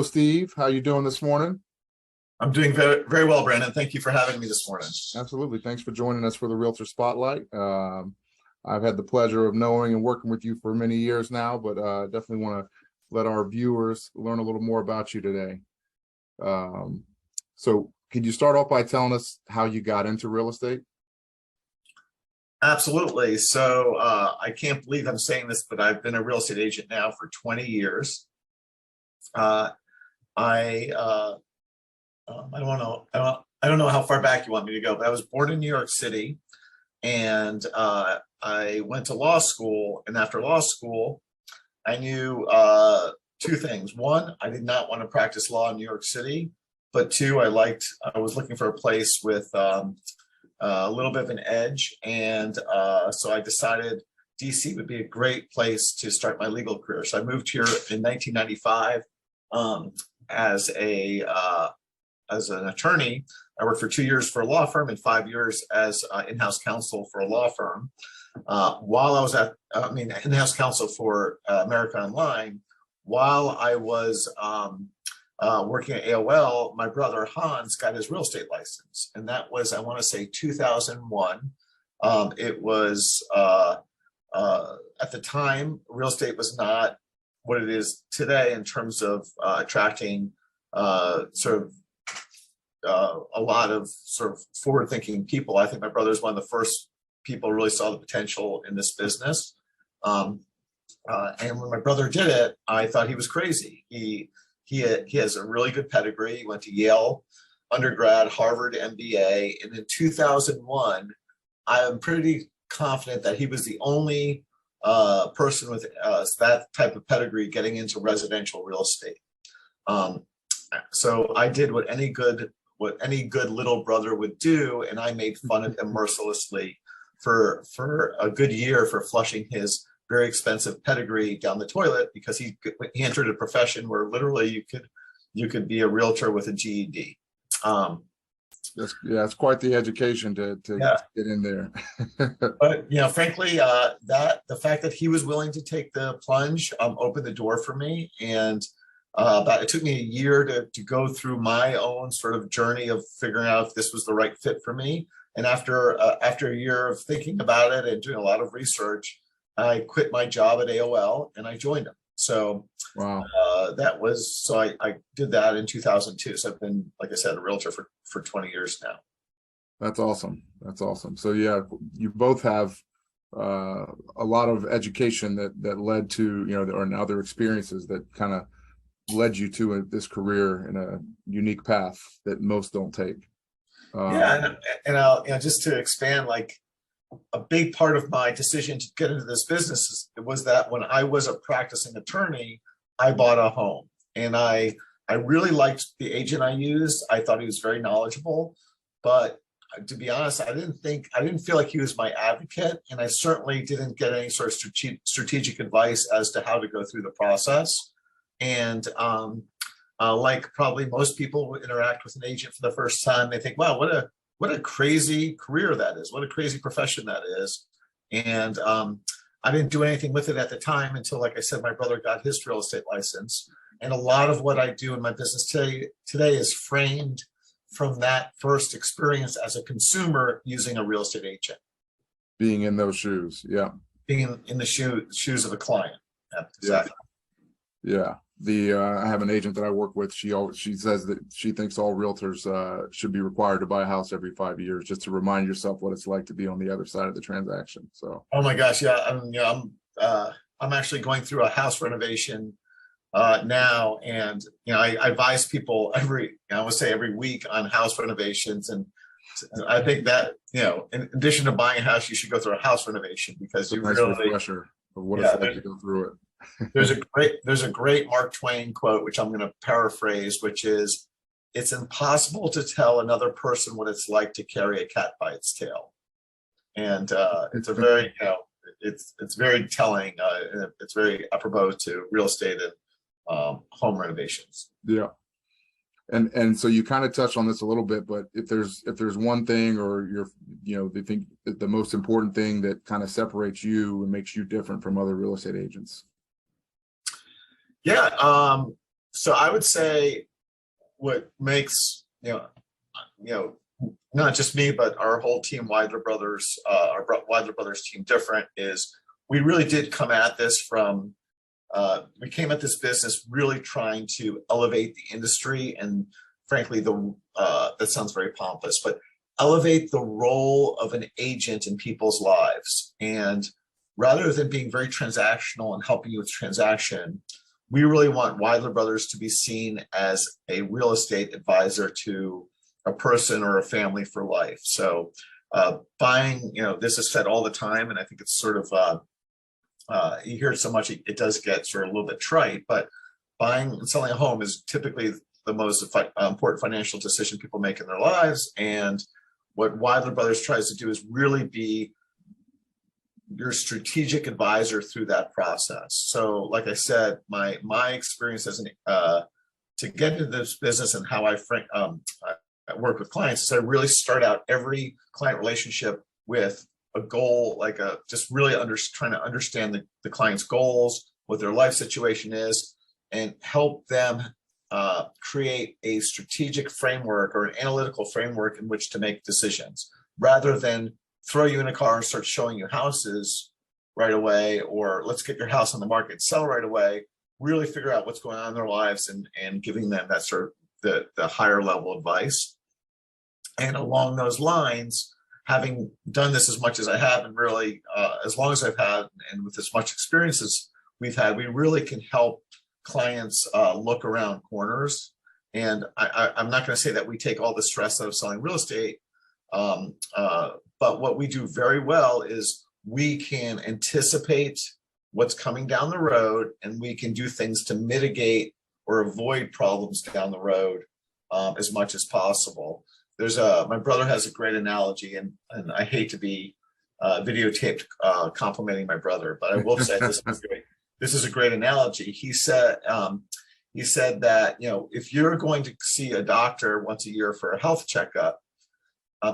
Hello, Steve. How you doing this morning? I'm doing very, very well, Brandon. Thank you for having me this morning. Absolutely. Thanks for joining us for the Realtor Spotlight. I've had the pleasure of knowing and working with you for many years now, but definitely want to let our viewers learn a little more about you today. So could you start off by telling us how you got into real estate? Absolutely. So I can't believe I'm saying this, but I've been a real estate agent now for 20 years. I don't know how far back you want me to go, but I was born in New York City, and I went to law school. And after law school, I knew two things. One, I did not want to practice law in New York City, but two, I was looking for a place with a little bit of an edge, and so I decided DC would be a great place to start my legal career. So I moved here in 1995 as an attorney. I worked for 2 years for a law firm and 5 years as in-house counsel for a law firm. While I was in-house counsel for America Online, while I was working at AOL, my brother Hans got his real estate license. And that was, I want to say, 2001. It was, at the time, real estate was not what it is today in terms of attracting a lot of sort of forward-thinking people. I think my brother is one of the first people who really saw the potential in this business. And when my brother did it, I thought he was crazy. He has a really good pedigree. He went to Yale undergrad, Harvard MBA, and in 2001, I am pretty confident that he was the only person with that type of pedigree getting into residential real estate. So I did what any good little brother would do, and I made fun of him mercilessly for a good year for flushing his very expensive pedigree down the toilet, because he entered a profession where literally you could be a realtor with a GED. It's quite the education to get in there. But frankly, the fact that he was willing to take the plunge opened the door for me. And it took me a year to go through my own sort of journey of figuring out if this was the right fit for me. And after a year of thinking about it and doing a lot of research, I quit my job at AOL and I joined them. So wow. I did that in 2002. So I've been, like I said, a realtor for 20 years now. That's awesome. That's awesome. So yeah, you both have a lot of education that led to, or other experiences that kind of led you to this career in a unique path that most don't take. And I'll, just to expand, like, a big part of my decision to get into this business was that when I was a practicing attorney, I bought a home, and I really liked the agent I used. I thought he was very knowledgeable, but to be honest, I didn't feel like he was my advocate, and I certainly didn't get any sort of strategic advice as to how to go through the process. And like probably most people who interact with an agent for the first time, they think, wow, what a crazy career that is. What a crazy profession that is. And I didn't do anything with it at the time until, like I said, my brother got his real estate license. And a lot of what I do in my business today is framed from that first experience as a consumer using a real estate agent. Being in those shoes, yeah. Being in the shoes of a client. Exactly. Yeah. I have an agent that I work with. She says that she thinks all realtors should be required to buy a house every 5 years, just to remind yourself what it's like to be on the other side of the transaction. So, oh my gosh, yeah, I'm actually going through a house renovation now, and I advise people every week on house renovations, and I think that in addition to buying a house, you should go through a house renovation, because you really refresher of what it's like to go through it. There's a great Mark Twain quote, which I'm going to paraphrase, which is, "It's impossible to tell another person what it's like to carry a cat by its tail." And it's a very, it's very telling. It's very apropos to real estate and home renovations. Yeah. And so you kind of touched on this a little bit, but if there's one thing, or they think the most important thing that kind of separates you and makes you different from other real estate agents. Yeah, So I would say what makes, not just me, but our whole team, Wydler Brothers, Wydler Brothers team different is we really did come at this from, we came at this business really trying to elevate the industry and frankly, that sounds very pompous, but elevate the role of an agent in people's lives. And rather than being very transactional and helping you with transaction, we really want Wydler Brothers to be seen as a real estate advisor to a person or a family for life. So buying, this is said all the time, and I think it's sort of, you hear it so much, it does get sort of a little bit trite, but buying and selling a home is typically the most important financial decision people make in their lives. And what Wydler Brothers tries to do is really be your strategic advisor through that process. So like I said, my experience as to get into this business and how I work with clients is I really start out every client relationship with a goal, like just really trying to understand the client's goals, what their life situation is, and help them create a strategic framework or an analytical framework in which to make decisions, rather than throw you in a car and start showing you houses right away, or let's get your house on the market and sell right away. Really figure out what's going on in their lives and giving them that sort of the higher level advice. And along those lines, having done this as much as I have, and really as long as I've had, and with as much experience as we've had, we really can help clients look around corners. And I'm not going to say that we take all the stress out of selling real estate, but what we do very well is we can anticipate what's coming down the road, and we can do things to mitigate or avoid problems down the road as much as possible. There's my brother has a great analogy, and I hate to be videotaped complimenting my brother, but I will say this is great. This is a great analogy. He said that, if you're going to see a doctor once a year for a health checkup,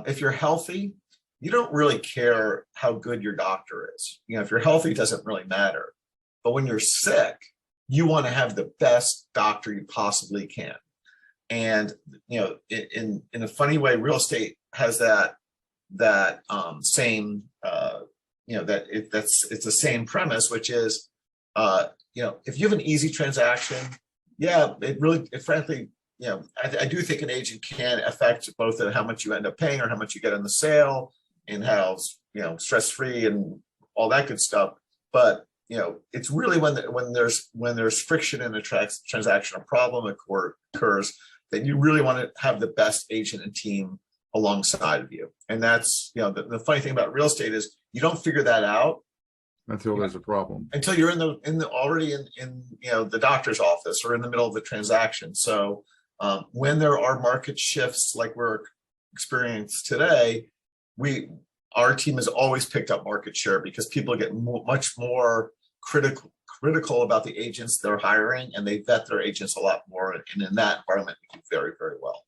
if you're healthy, you don't really care how good your doctor is. If you're healthy, it doesn't really matter. But when you're sick, you want to have the best doctor you possibly can. And, in a funny way, real estate has that same, it's the same premise, which is, if you have an easy transaction, frankly, I do think an agent can affect both how much you end up paying or how much you get on the sale, and how, stress-free and all that good stuff. But, it's really when there's friction in a transaction, a problem occurs, that you really want to have the best agent and team alongside of you. And that's, the funny thing about real estate is you don't figure that out until there's a problem, until you're already in the doctor's office or in the middle of the transaction. So when there are market shifts like we're experiencing today, our team has always picked up market share because people get much more critical about the agents they're hiring, and they vet their agents a lot more. And in that environment, we do very, very well.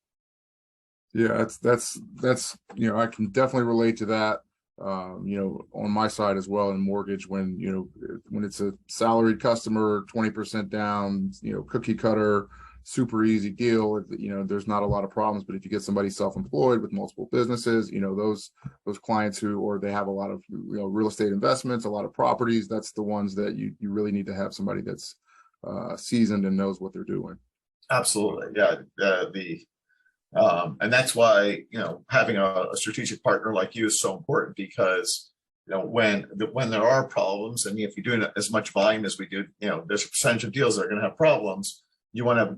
Yeah, that's I can definitely relate to that. On my side as well in mortgage, when it's a salaried customer, 20% down, cookie cutter, super easy deal, there's not a lot of problems. But if you get somebody self-employed with multiple businesses, those clients or they have a lot of real estate investments, a lot of properties, that's the ones that you really need to have somebody that's seasoned and knows what they're doing. Absolutely. Yeah. And that's why, having a strategic partner like you is so important, because, when there are problems, and if you're doing as much volume as we do, there's a percentage of deals that are going to have problems. You want to have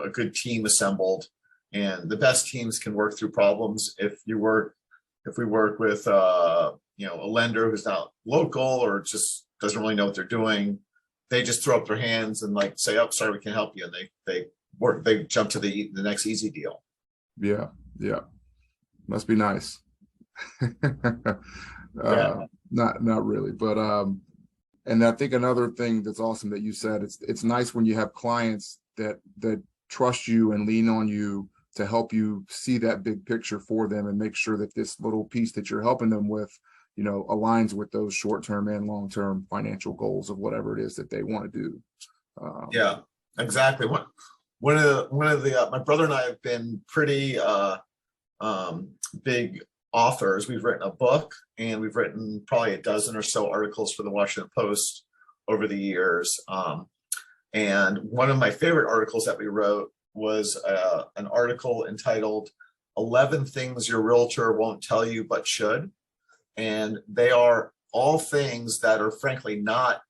a good team assembled, and the best teams can work through problems. If we work with, a lender who's not local or just doesn't really know what they're doing, they just throw up their hands and say, "Oh, sorry, we can't help you." And they jump to the next easy deal. Yeah. Must be nice. Yeah. Not really, but and I think another thing that's awesome that you said, it's nice when you have clients that trust you and lean on you to help you see that big picture for them and make sure that this little piece that you're helping them with, aligns with those short-term and long-term financial goals of whatever it is that they want to do. Yeah. exactly. One of the my brother and I have been pretty big authors. We've written a book, and we've written probably a dozen or so articles for the Washington Post over the years. And one of my favorite articles that we wrote was an article entitled 11 Things Your Realtor Won't Tell You But Should. And they are all things that are frankly not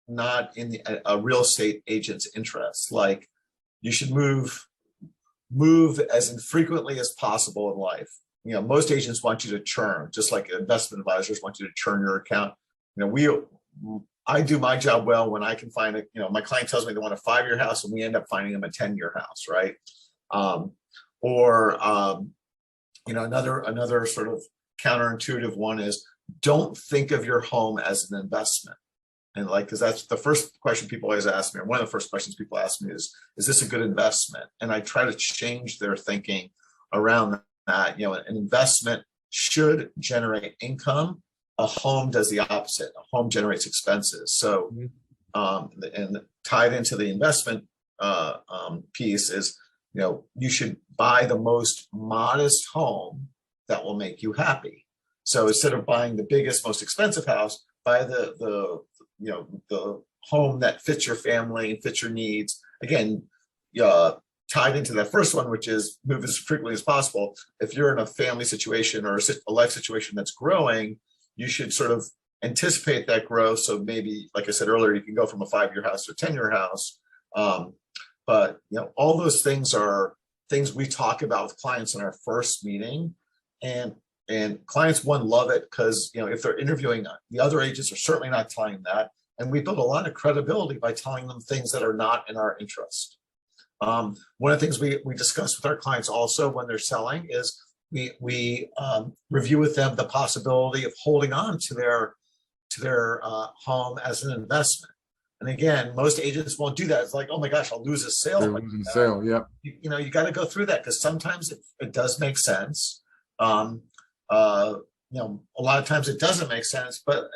in a real estate agent's interest. Like, you should move as infrequently as possible in life. Most agents want you to churn, just like investment advisors want you to churn your account. I do my job well when I can find it. My client tells me they want a 5-year house, and we end up finding them a 10-year house, right? Another sort of counterintuitive one is, don't think of your home as an investment. And because that's the first question people always ask me, or one of the first questions people ask me is this a good investment? And I try to change their thinking around that. An investment should generate income. A home does the opposite. A home generates expenses. So, and tied into the investment piece is, you should buy the most modest home that will make you happy. So instead of buying the biggest, most expensive house, buy the home that fits your family, fits your needs. Again, tied into that first one, which is move as frequently as possible. If you're in a family situation or a life situation that's growing, you should sort of anticipate that growth. So maybe, like I said earlier, you can go from a 5-year house to a 10-year house. But all those things are things we talk about with clients in our first meeting, and clients, love it because if they're interviewing, the other agents are certainly not telling that, and we build a lot of credibility by telling them things that are not in our interest. One of the things we discuss with our clients also when they're selling is we review with them the possibility of holding on to their home as an investment. And again, most agents won't do that. It's like, oh my gosh, I'll lose a sale. They're losing a sale, yeah. You got to go through that because sometimes it does make sense. A lot of times it doesn't make sense, but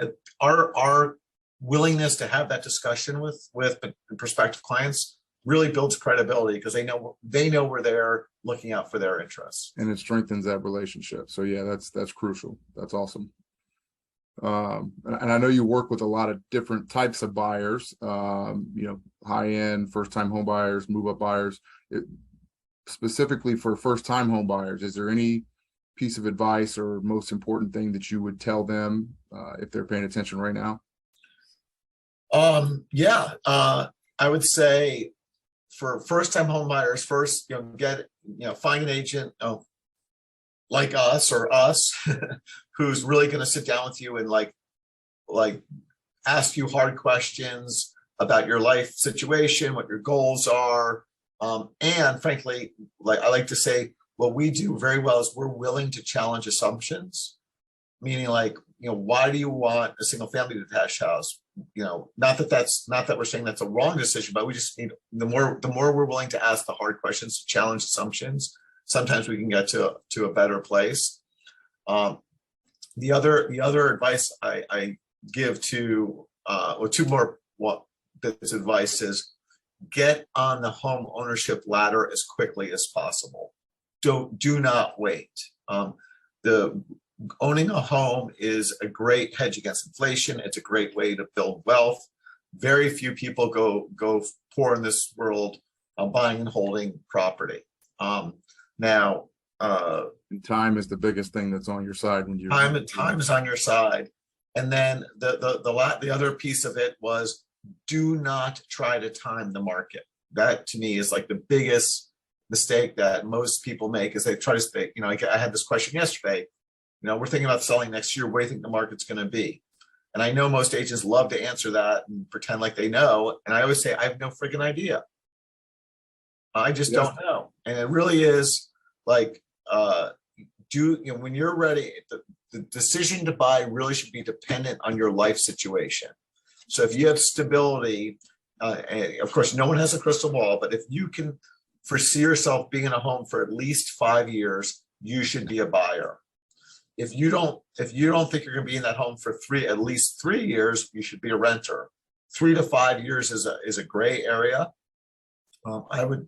our willingness to have that discussion with prospective clients really builds credibility because they know we're there looking out for their interests, and it strengthens that relationship. So yeah, that's crucial. That's awesome. And I know you work with a lot of different types of buyers, high end, first time home buyers, move up buyers. Specifically for first time home buyers, is there any piece of advice or most important thing that you would tell them if they're paying attention right now? I would say for first time home buyers, first, find an agent like us or us who's really going to sit down with you and like ask you hard questions about your life situation, what your goals are. And frankly, I like to say, what we do very well is we're willing to challenge assumptions, meaning why do you want a single family detached house? Not that we're saying that's a wrong decision, but we just need the more we're willing to ask the hard questions, to challenge assumptions, sometimes we can get to a better place. The other advice I give to, or two more bits of advice is, get on the home ownership ladder as quickly as possible. Do not wait. Owning a home is a great hedge against inflation. It's a great way to build wealth. Very few people go poor in this world buying and holding property. Now, time is the biggest thing that's on your side when you're time is on your side. And then the other piece of it was, do not try to time the market. That to me is like the biggest mistake that most people make, is they try to say, I had this question yesterday, we're thinking about selling next year. Where do you think the market's going to be? And I know most agents love to answer that and pretend like they know. And I always say, I have no freaking idea. I just don't know. And it really is like, when you're ready, the decision to buy really should be dependent on your life situation. So if you have stability, of course, no one has a crystal ball, but if you can foresee yourself being in a home for at least 5 years, you should be a buyer. If you don't think you're going to be in that home for at least 3 years, you should be a renter. 3 to 5 years is a gray area. I would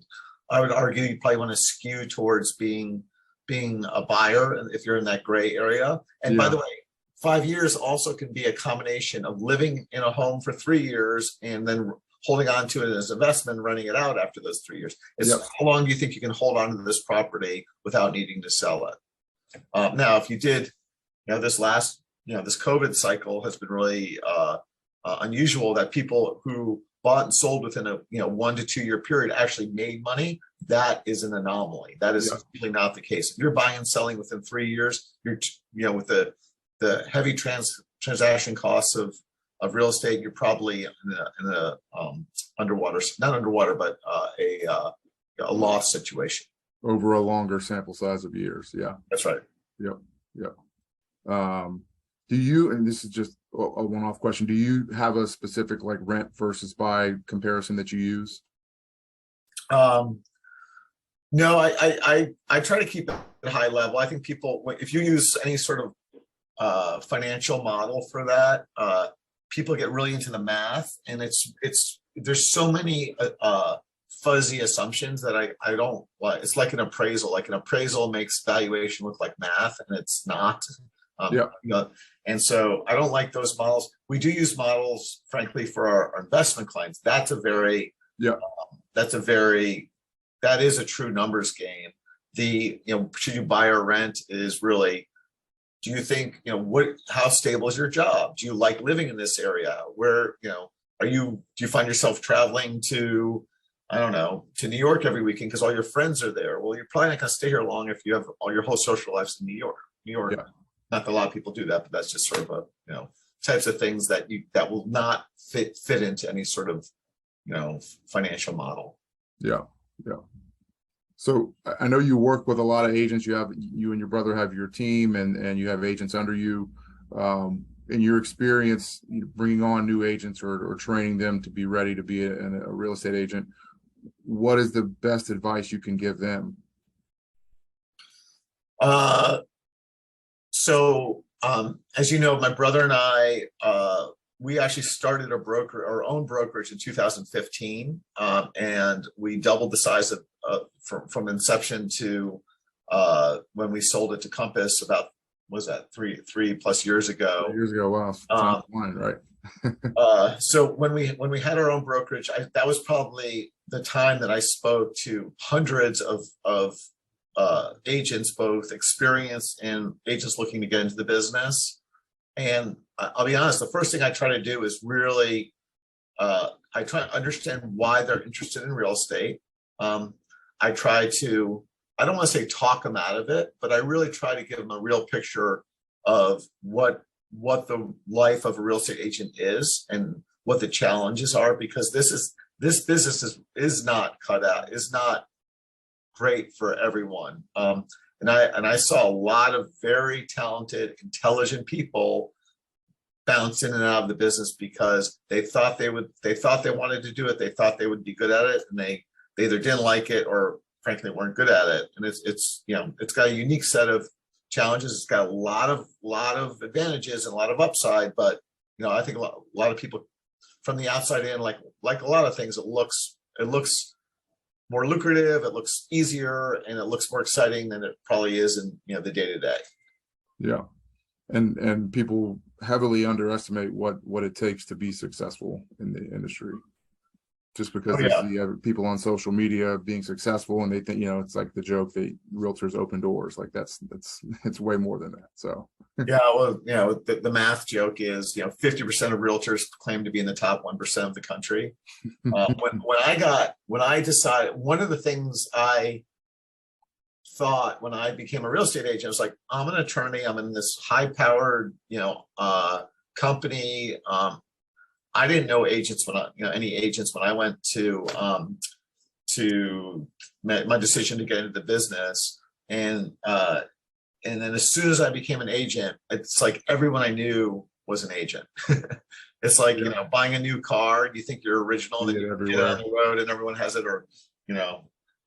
argue you probably want to skew towards being a buyer if you're in that gray area. And by the way, 5 years also can be a combination of living in a home for 3 years and then holding on to it as investment, running it out after those 3 years. It's how long do you think you can hold on to this property without needing to sell it? Now, if you did, this last, this COVID cycle has been really unusual, that people who bought and sold within a 1 to 2 year period actually made money. That is an anomaly. That is usually not the case. If you're buying and selling within 3 years, you're with the heavy transaction costs of real estate, you're probably in a underwater, not underwater, but a loss situation over a longer sample size of years. Yeah, that's right. Yep. Do you, and this is just a one-off question, do you have a specific like rent versus buy comparison that you use? No, I try to keep it at a high level. I think people, if you use any sort of financial model for that, people get really into the math, and there's so many fuzzy assumptions that I don't like. It's like an appraisal. Like an appraisal makes valuation look like math, and it's not. And so I don't like those models. We do use models, frankly, for our investment clients. That is a true numbers game. Should you buy or rent is really, do you think, how stable is your job? Do you like living in this area? Where, do you find yourself traveling to, I don't know, to New York every weekend because all your friends are there? Well, you're probably not going to stay here long if you have all your whole social lives in New York. Not that a lot of people do that, but that's just sort of types of things that will not fit into any sort of, financial model. Yeah. So I know you work with a lot of agents. You and your brother have your team, and you have agents under you. In your experience, bringing on new agents or training them to be ready to be a real estate agent, what is the best advice you can give them? As you know, my brother and I, we actually started our own brokerage in 2015, and we doubled the size of from inception to when we sold it to Compass about, was that three plus years ago? 3 years ago, wow, right? So when we had our own brokerage, that was probably the time that I spoke to hundreds of agents, both experienced and agents looking to get into the business. And I'll be honest, the first thing I try to do is really, I try to understand why they're interested in real estate. I try to, I don't want to say talk them out of it, but I really try to give them a real picture of what the life of a real estate agent is and what the challenges are, because this business is not cut out, is not great for everyone. And I saw a lot of very talented, intelligent people bounce in and out of the business because they thought they wanted to do it. They thought they would be good at it, and they either didn't like it or frankly weren't good at it. And it's got a unique set of challenges. It's got a lot of advantages and a lot of upside, but I think a lot of people from the outside in, like a lot of things, it looks more lucrative, it looks easier, and it looks more exciting than it probably is in the day-to-day. Yeah. And people heavily underestimate what it takes to be successful in the industry, just because they see people on social media being successful and they think, it's like the joke that realtors open doors. Like it's way more than that. So the math joke is 50% of realtors claim to be in the top 1% of the country. When I decided, one of the things I thought when I became a real estate agent, I was like, I'm an attorney, I'm in this high-powered company. I didn't know agents any agents when I went to my decision to get into the business, and then as soon as I became an agent, it's like everyone I knew was an agent. It's like buying a new car, you think you're original, then you get on the road and everyone has it, or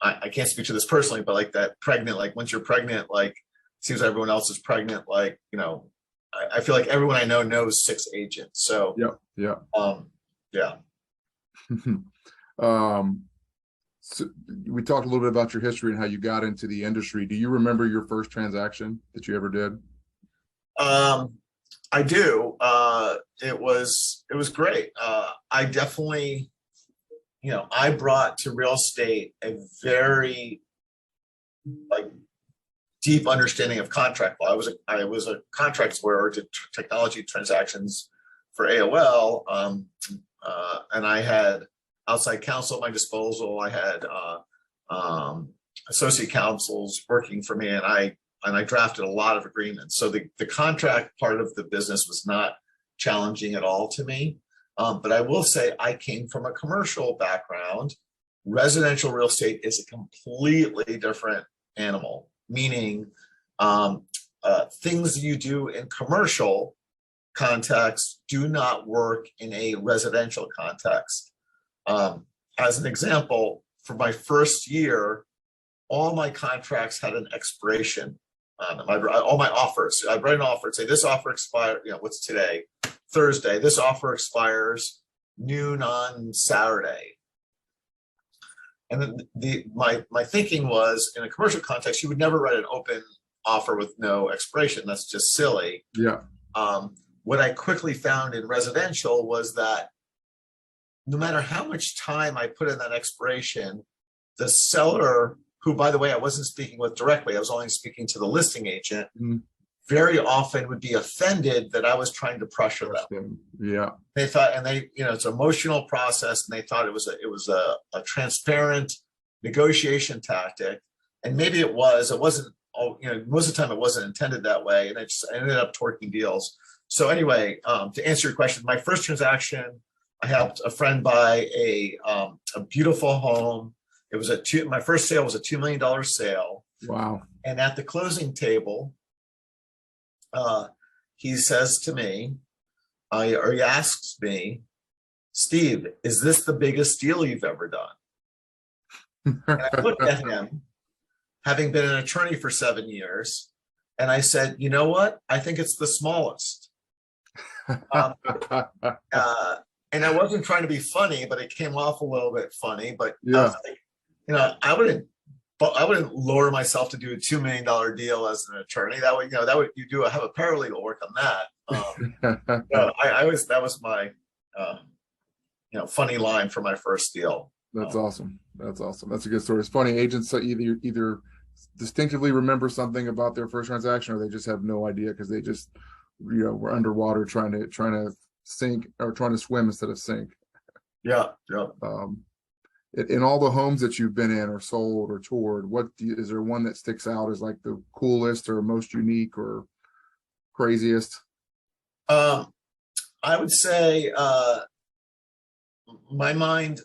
I can't speak to this personally, but like that pregnant, like once you're pregnant, like it seems like everyone else is pregnant, like I feel like everyone I know knows 6 agents. So So we talked a little bit about your history and how you got into the industry. Do you remember your first transaction that you ever did? I do. It was great. I definitely, I brought to real estate a very like deep understanding of contract law. I was a contracts lawyer, did technology transactions for AOL, and I had outside counsel at my disposal. I had associate counsels working for me, and I drafted a lot of agreements. So the contract part of the business was not challenging at all to me. But I will say I came from a commercial background. Residential real estate is a completely different animal, meaning things you do in commercial context do not work in a residential context. As an example, for my first year, all my contracts had an expiration on them. All my offers, I'd write an offer and say, this offer expired, what's today? Thursday. This offer expires noon on Saturday. And then my thinking was, in a commercial context, you would never write an open offer with no expiration. That's just silly. Yeah. What I quickly found in residential was that no matter how much time I put in that expiration, the seller, who, by the way, I wasn't speaking with directly, I was only speaking to the listing agent, very often would be offended that I was trying to pressure them. Yeah. They thought, and they, it's an emotional process, and they thought it was a transparent negotiation tactic. And maybe it wasn't, most of the time it wasn't intended that way. And I ended up torquing deals. So anyway, to answer your question, my first transaction, I helped a friend buy a beautiful home. It was my first sale was a $2 million sale. Wow. And at the closing table, he says to me, or he asks me, Steve, is this the biggest deal you've ever done? And I looked at him, having been an attorney for 7 years, and I said, you know what? I think it's the smallest. And I wasn't trying to be funny, but it came off a little bit funny. But yeah. I was like, I wouldn't lower myself to do a $2 million deal as an attorney. That would, you do have a paralegal work on that. That was my, funny line for my first deal. That's awesome. That's awesome. That's a good story. It's funny. Agents either distinctively remember something about their first transaction, or they just have no idea because they just, were underwater trying to sink, or trying to swim instead of sink. Yeah. Yeah. In all the homes that you've been in or sold or toured, is there one that sticks out as like the coolest or most unique or craziest? I would say my mind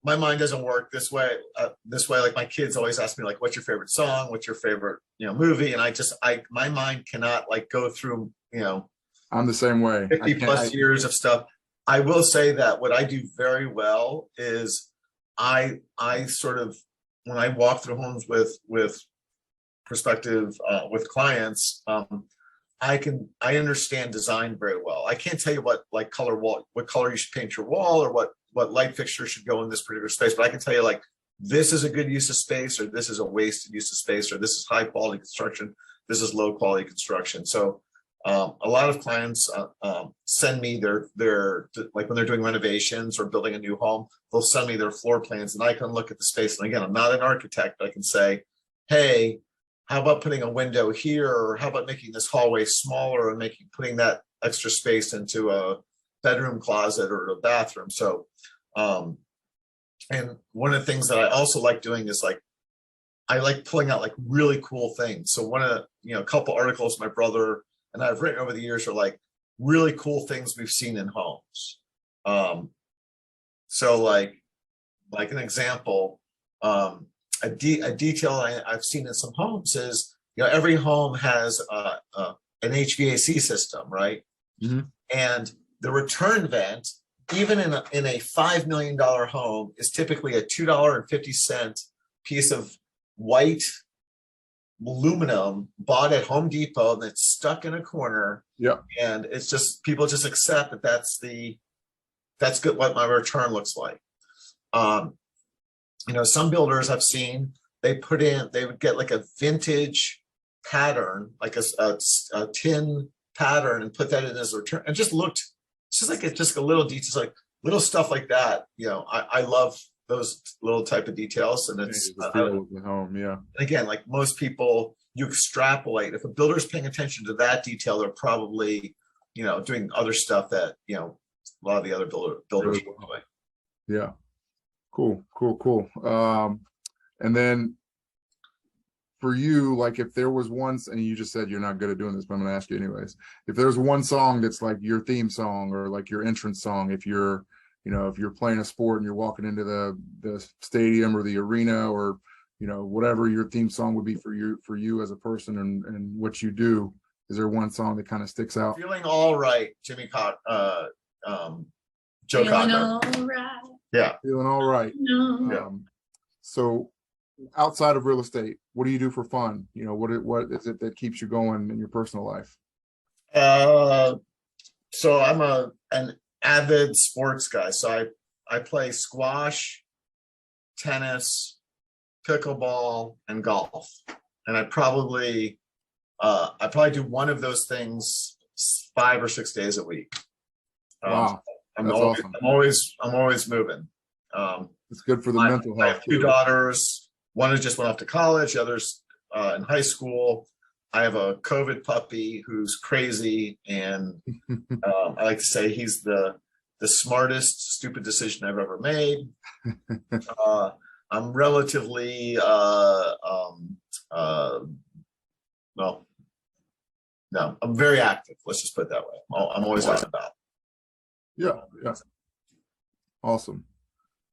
doesn't work this way. Like my kids always ask me, like, what's your favorite song? What's your favorite, movie? And my mind cannot like go through, I'm the same way. 50 plus years of stuff. I will say that what I do very well is I sort of, when I walk through homes with prospective, with clients, I understand design very well. I can't tell you what color you should paint your wall, or what light fixture should go in this particular space, but I can tell you, like, this is a good use of space, or this is a wasted use of space, or this is high quality construction, this is low quality construction. So a lot of clients send me their like when they're doing renovations or building a new home, they'll send me their floor plans, and I can look at the space. And again, I'm not an architect, but I can say, hey, how about putting a window here, or how about making this hallway smaller and putting that extra space into a bedroom closet or a bathroom. So and one of the things that I also like doing is, like, I like pulling out like really cool things. So a couple articles my brother and I've written over the years are like really cool things we've seen in homes. So like an example, a detail I've seen in some homes is, every home has an HVAC system, right? Mm-hmm. And the return vent, even in a $5 million home, is typically a $2.50 piece of white aluminum bought at Home Depot that's stuck in a corner. Yeah. And it's just, people just accept that that's good, what my return looks like. some builders I've seen, they would get like a vintage pattern, like a tin pattern, and put that in as a return. And just looked, it's just like it's just a little details, like little stuff like that. I love those little type of details, and it's The feel of the home, yeah. again, like most people, you extrapolate. If a builder's paying attention to that detail, they're probably, doing other stuff that, a lot of the other builders Really will well. do. Yeah. Cool. And then for you, like if there was one, and you just said you're not good at doing this, but I'm going to ask you anyways. If there's one song that's like your theme song or like your entrance song, if you're playing a sport and you're walking into the stadium or the arena, or whatever your theme song would be for you as a person and what you do, is there one song that kind of sticks out? Feeling All Right, Joe Feeling Cocker. all right. Yeah. Feeling All Right. No. So outside of real estate, what do you do for fun? What is it that keeps you going in your personal life? So I'm an avid sports guy. So I play squash, tennis, pickleball, and golf. And I probably do one of those things 5 or 6 days a week. Wow. I'm awesome. always moving. It's good for the mental health. I have 2 daughters. One just went off to college. The other's in high school. I have a COVID puppy who's crazy, and I like to say he's the smartest stupid decision I've ever made. I'm relatively no, I'm very active. Let's just put it that way. I'm always out and about. Yeah. Awesome.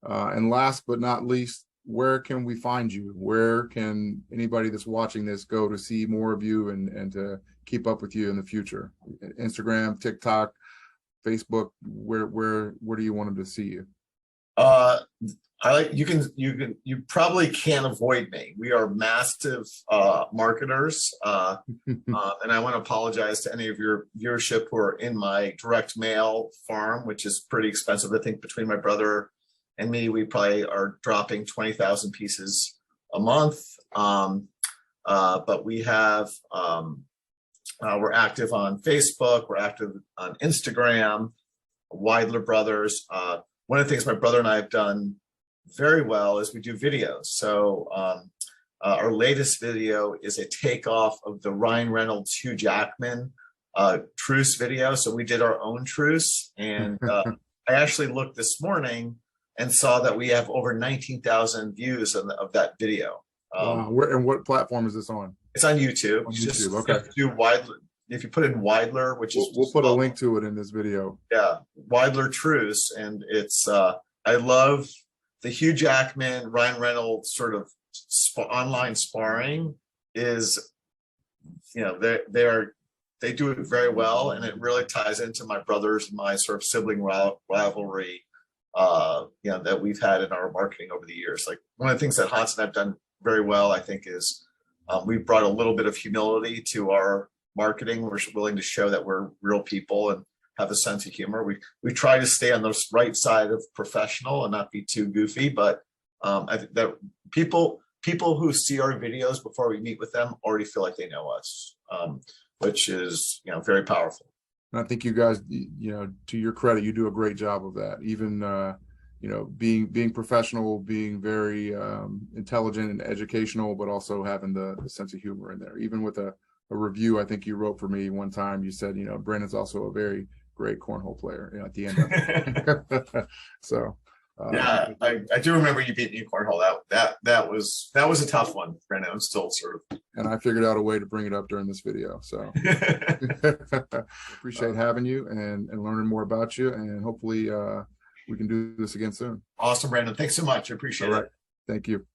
And last but not least, where can we find you? Where can anybody that's watching this go to see more of you and to keep up with you in the future? Instagram, TikTok, Facebook, where do you want them to see you? You probably can't avoid me. We are massive marketers, and I want to apologize to any of your viewership who are in my direct mail farm, which is pretty expensive. I think between my brother and me, we probably are dropping 20,000 pieces a month. But we have we're active on Facebook, we're active on Instagram, Wydler Brothers. One of the things my brother and I have done very well is we do videos. So our latest video is a takeoff of the Ryan Reynolds, Hugh Jackman truce video. So we did our own truce, and I actually looked this morning and saw that we have over 19,000 views of that video. Wow. And what platform is this on? It's on YouTube. On YouTube, just okay. do Wydler. If you put in Wydler, which is we'll put a link to it in this video. Yeah, Wydler Truce, and it's I love the Hugh Jackman, Ryan Reynolds sort of online sparring is, they do it very well, and it really ties into my brothers and my sort of sibling rivalry, that we've had in our marketing over the years. Like one of the things that Hans and I've done very well, I think, is we've brought a little bit of humility to our marketing. We're willing to show that we're real people and have a sense of humor. We try to stay on the right side of professional and not be too goofy, but I think that people who see our videos before we meet with them already feel like they know us, which is very powerful. And I think you guys, to your credit, you do a great job of that. Even being professional, being very intelligent and educational, but also having the sense of humor in there. Even with a review I think you wrote for me one time, you said, Brandon's also a very great cornhole player at the end of it. So yeah, I do remember you beat me in cornhole. That was a tough one, Brandon. I'm still sort of, and I figured out a way to bring it up during this video. So appreciate having you and learning more about you, and hopefully we can do this again soon. Awesome, Brandon. Thanks so much. I appreciate it. Thank you.